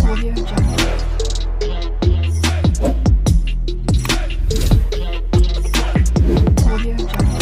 Audio Jungle. Audio Jungle.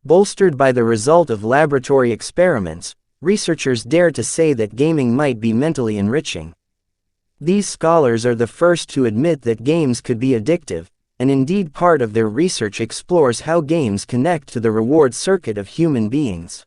Bolstered by the result of laboratory experiments, researchers dare to say that gaming might be mentally enriching. These scholars are the first to admit that games could be addictive, and indeed part of their research explores how games connect to the reward circuit of human beings.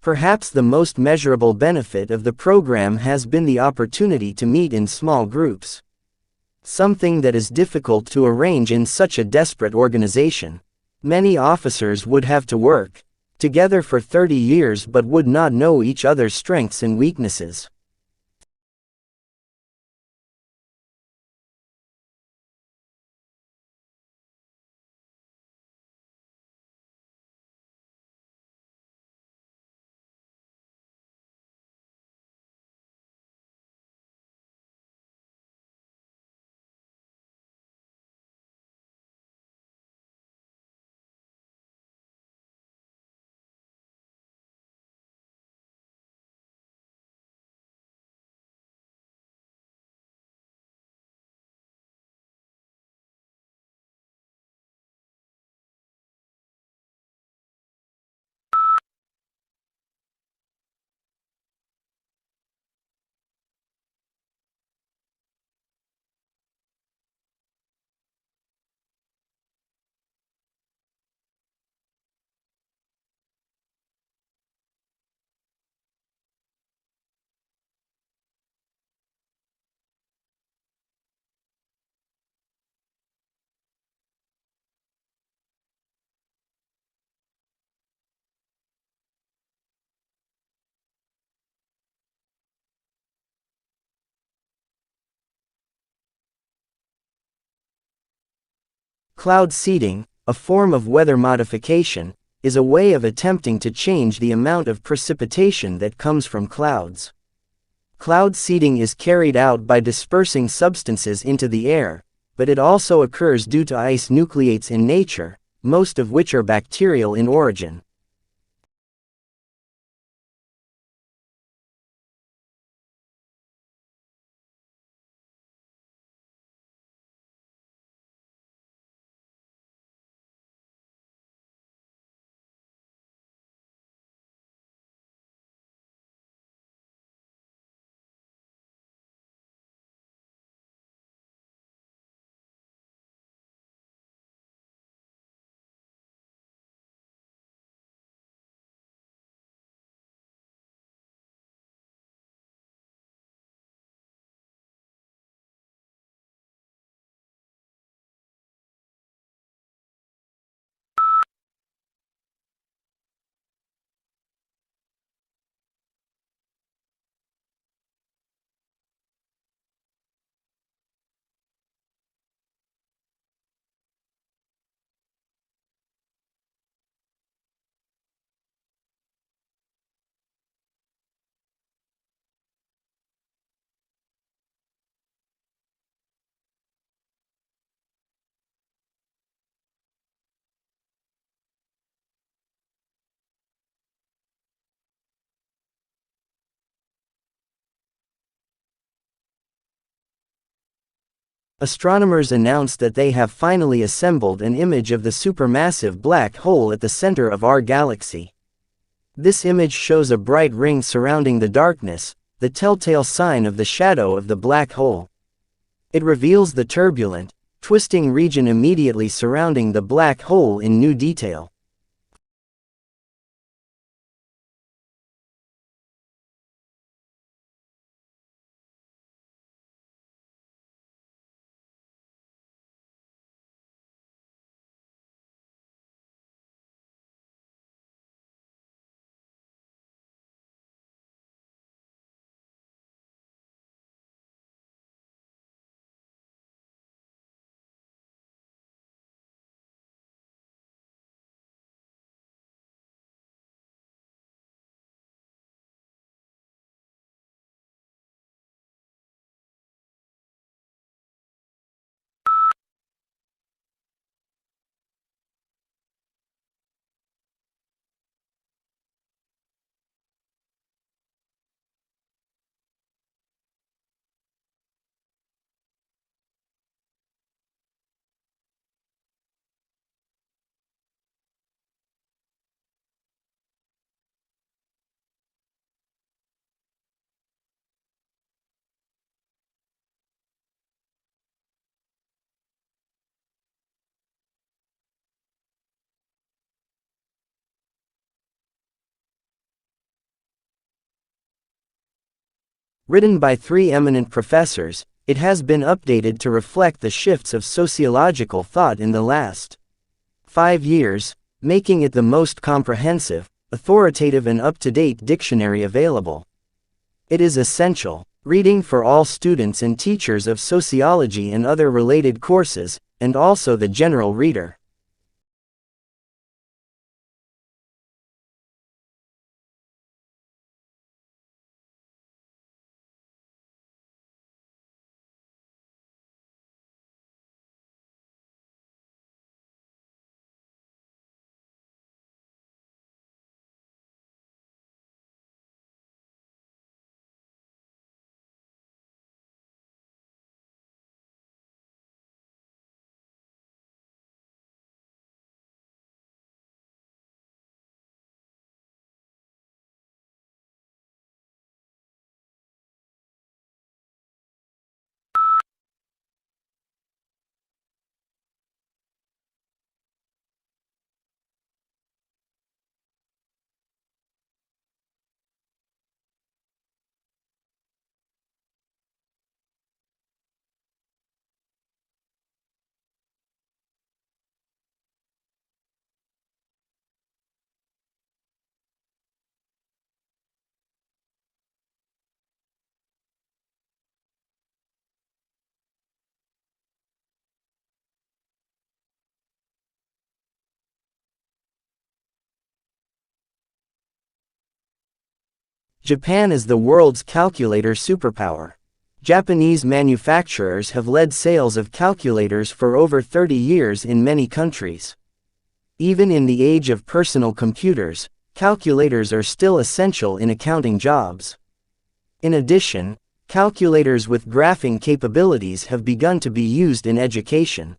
Perhaps the most measurable benefit of the program has been the opportunity to meet in small groups. Something that is difficult to arrange in such a desperate organization. Many officers would have to work together for 30 years but would not know each other's strengths and weaknesses. Cloud seeding, a form of weather modification, is a way of attempting to change the amount of precipitation that comes from clouds. Cloud seeding is carried out by dispersing substances into the air, but it also occurs due to ice nucleates in nature, most of which are bacterial in origin. Astronomers announced that they have finally assembled an image of the supermassive black hole at the center of our galaxy. This image shows a bright ring surrounding the darkness, the telltale sign of the shadow of the black hole. It reveals the turbulent, twisting region immediately surrounding the black hole in new detail. Written by 3 eminent professors, it has been updated to reflect the shifts of sociological thought in the last 5 years, making it the most comprehensive, authoritative and up-to-date dictionary available. It is essential reading for all students and teachers of sociology and other related courses, and also the general reader. Japan is the world's calculator superpower. Japanese manufacturers have led sales of calculators for over 30 years in many countries. Even in the age of personal computers, calculators are still essential in accounting jobs. In addition, calculators with graphing capabilities have begun to be used in education.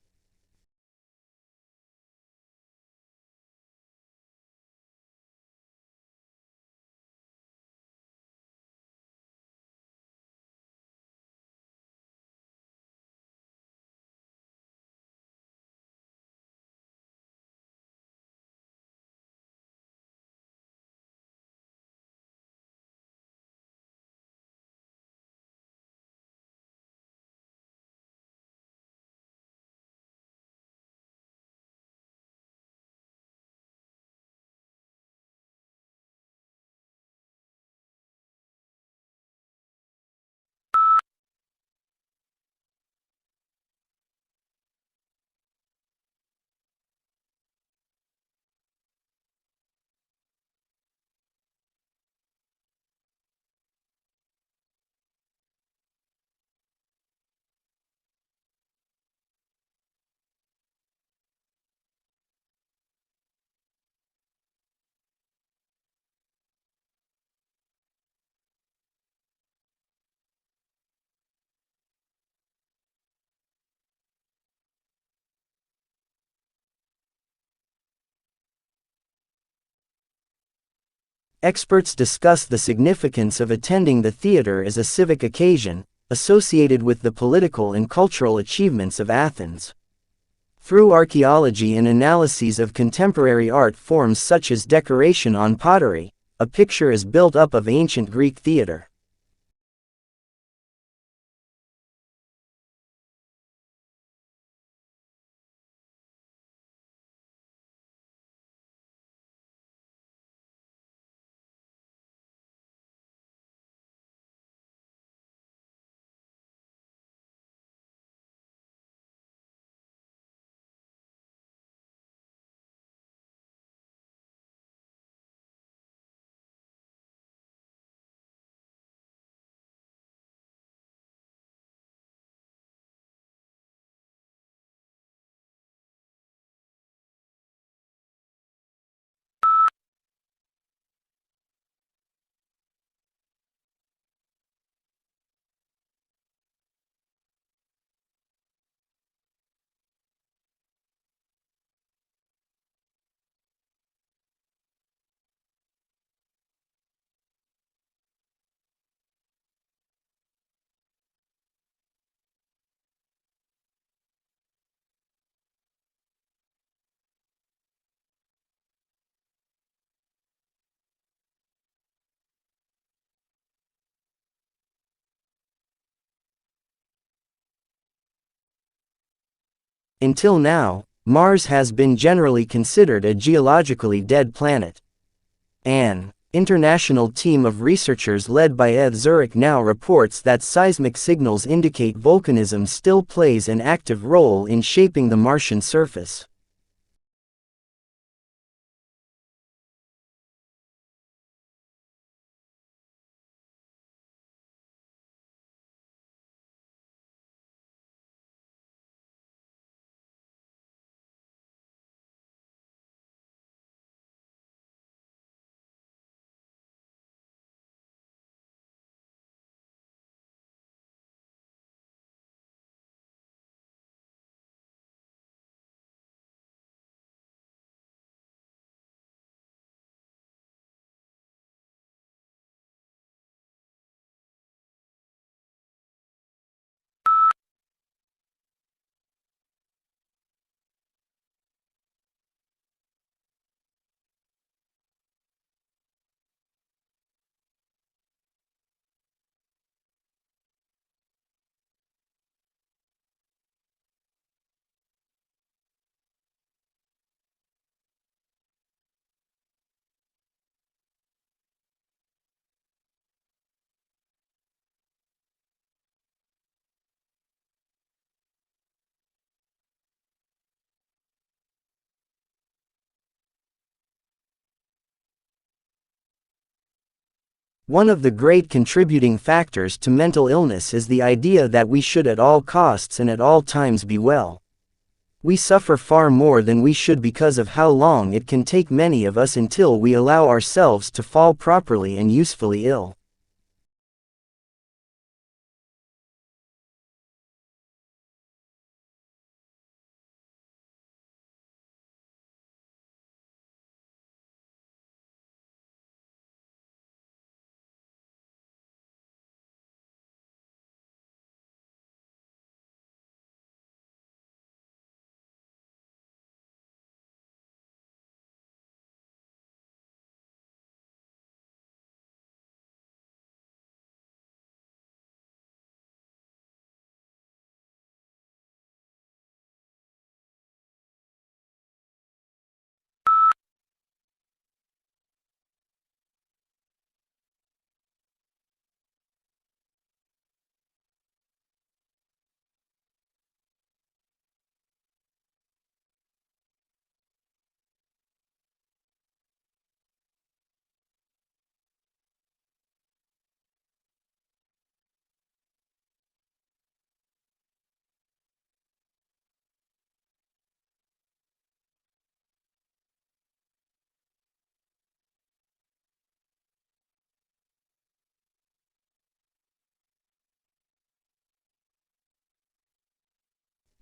Experts discuss the significance of attending the theater as a civic occasion, associated with the political and cultural achievements of Athens. Through archaeology and analyses of contemporary art forms such as decoration on pottery, a picture is built up of ancient Greek theater. Until now, Mars has been generally considered a geologically dead planet. An international team of researchers led by ETH Zurich now reports that seismic signals indicate volcanism still plays an active role in shaping the Martian surface. One of the great contributing factors to mental illness is the idea that we should at all costs and at all times be well. We suffer far more than we should because of how long it can take many of us until we allow ourselves to fall properly and usefully ill.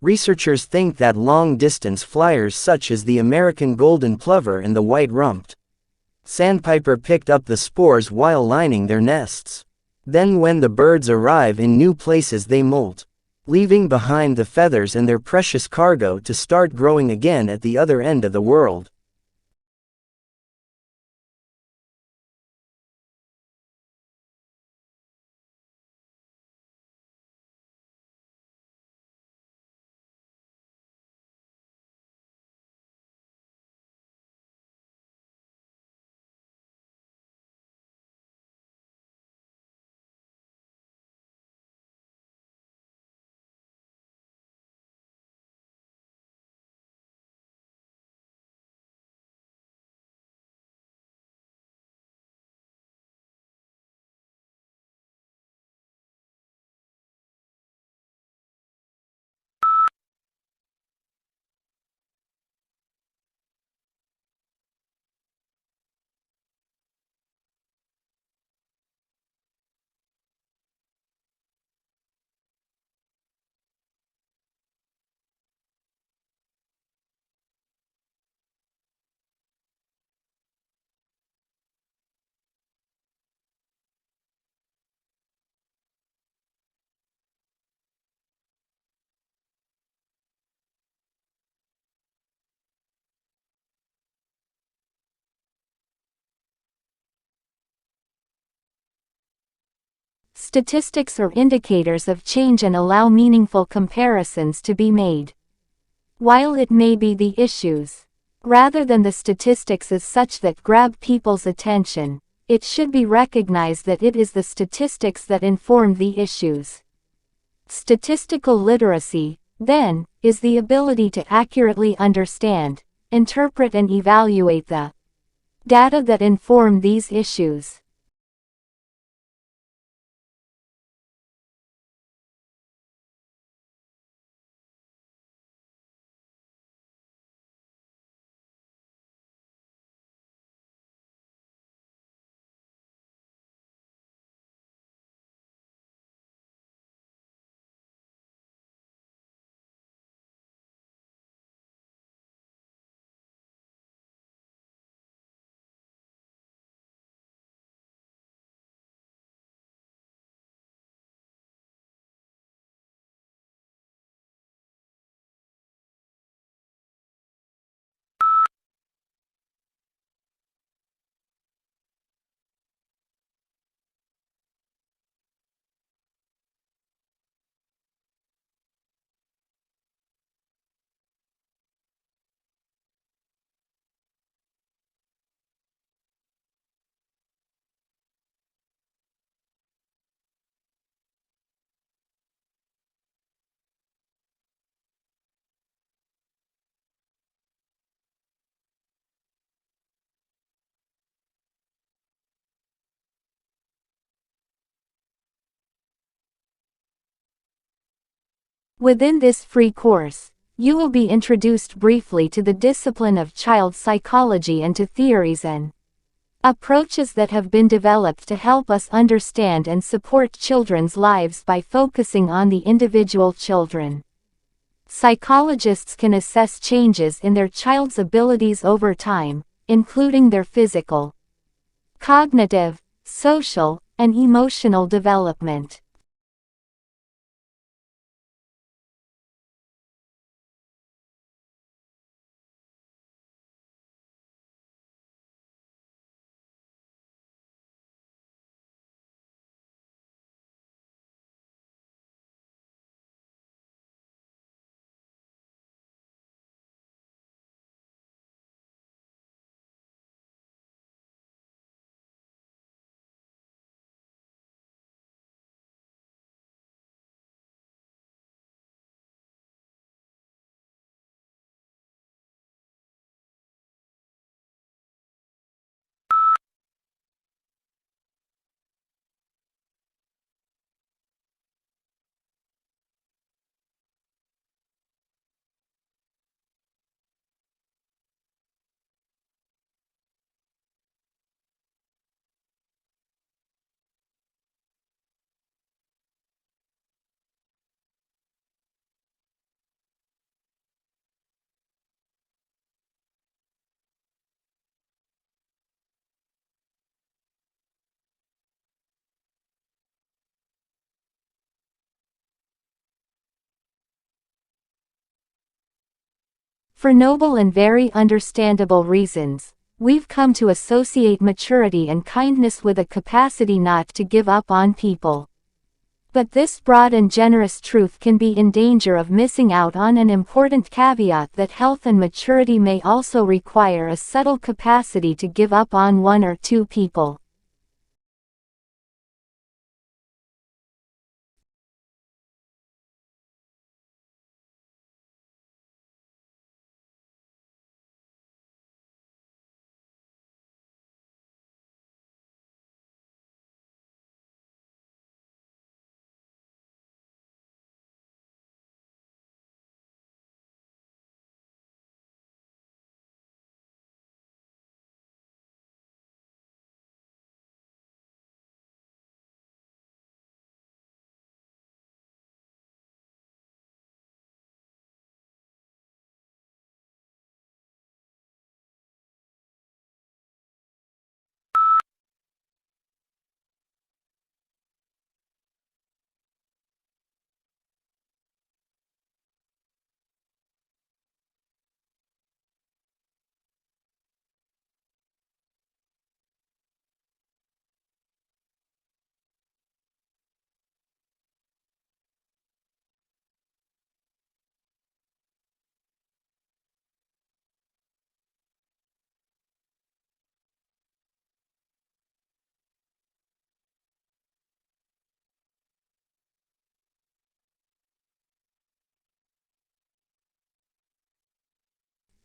Researchers think that long-distance flyers such as the American golden plover and the white-rumped sandpiper picked up the spores while lining their nests. Then when the birds arrive in new places they molt, leaving behind the feathers and their precious cargo to start growing again at the other end of the world. Statistics are indicators of change and allow meaningful comparisons to be made. While it may be the issues, rather than the statistics as such that grab people's attention, it should be recognized that it is the statistics that inform the issues. Statistical literacy, then, is the ability to accurately understand, interpret and evaluate the data that inform these issues. Within this free course, you will be introduced briefly to the discipline of child psychology and to theories and approaches that have been developed to help us understand and support children's lives by focusing on the individual children. Psychologists can assess changes in their child's abilities over time, including their physical, cognitive, social, and emotional development. For noble and very understandable reasons, we've come to associate maturity and kindness with a capacity not to give up on people. But this broad and generous truth can be in danger of missing out on an important caveat that health and maturity may also require a subtle capacity to give up on one or two people.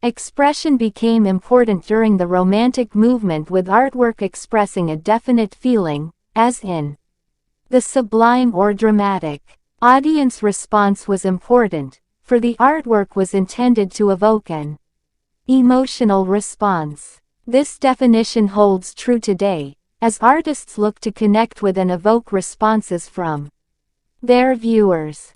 Expression became important during the Romantic movement, with artwork expressing a definite feeling, as in the sublime or dramatic. Audience response was important, for the artwork was intended to evoke an emotional response. This definition holds true today, as artists look to connect with and evoke responses from their viewers.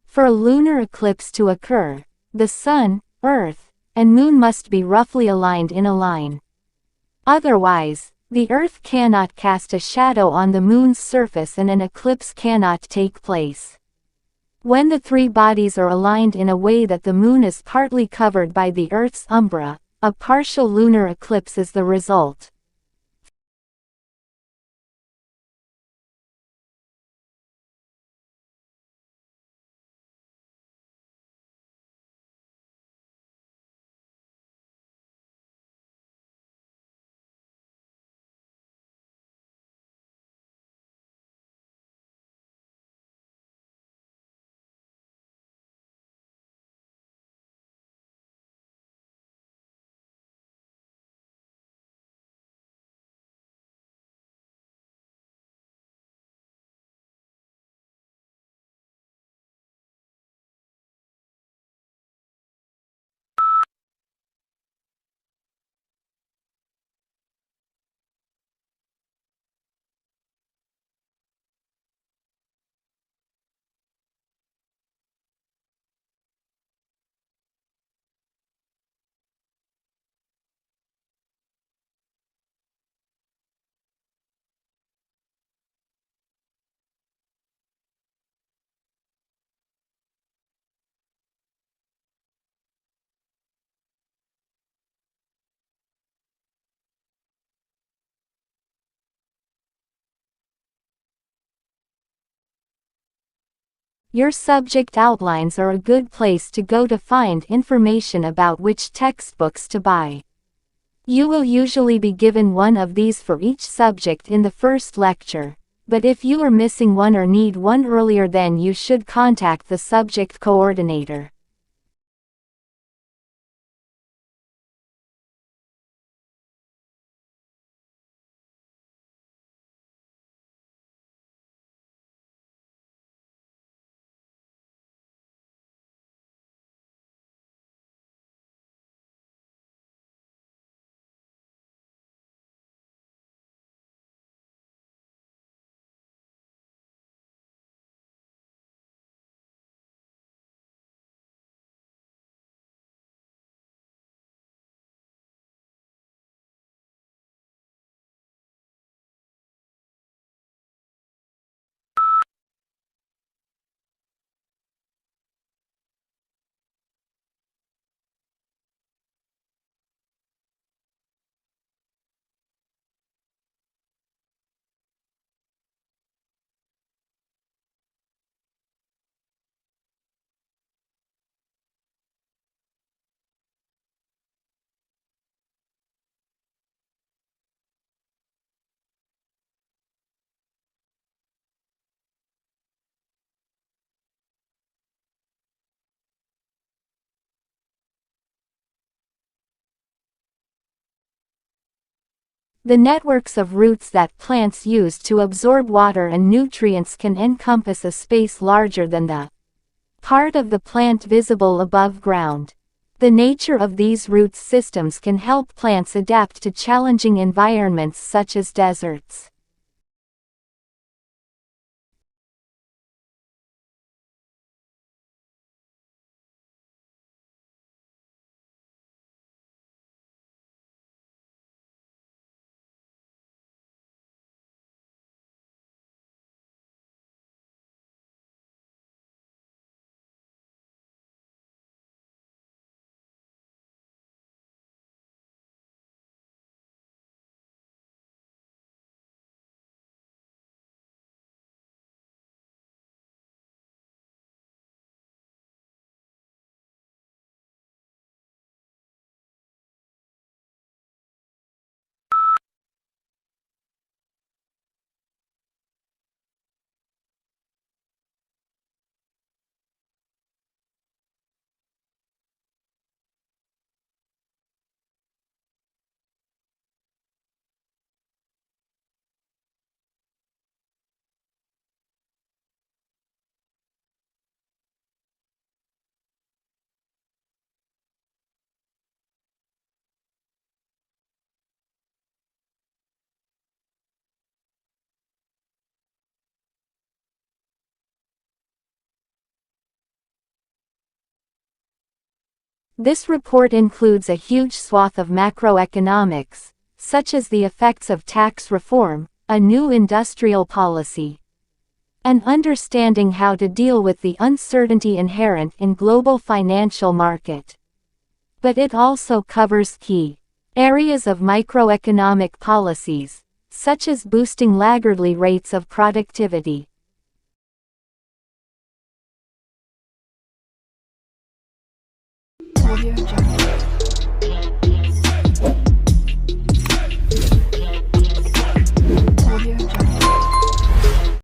For a lunar eclipse to occur, the Sun, Earth, and Moon must be roughly aligned in a line. Otherwise, the Earth cannot cast a shadow on the Moon's surface and an eclipse cannot take place. When the three bodies are aligned in a way that the Moon is partly covered by the Earth's umbra, a partial lunar eclipse is the result. Your subject outlines are a good place to go to find information about which textbooks to buy. You will usually be given one of these for each subject in the first lecture, but if you are missing one or need one earlier, then you should contact the subject coordinator. The networks of roots that plants use to absorb water and nutrients can encompass a space larger than the part of the plant visible above ground. The nature of these root systems can help plants adapt to challenging environments such as deserts. This report includes a huge swath of macroeconomics, such as the effects of tax reform, a new industrial policy, and understanding how to deal with the uncertainty inherent in global financial market. But it also covers key areas of microeconomic policies, such as boosting laggardly rates of productivity,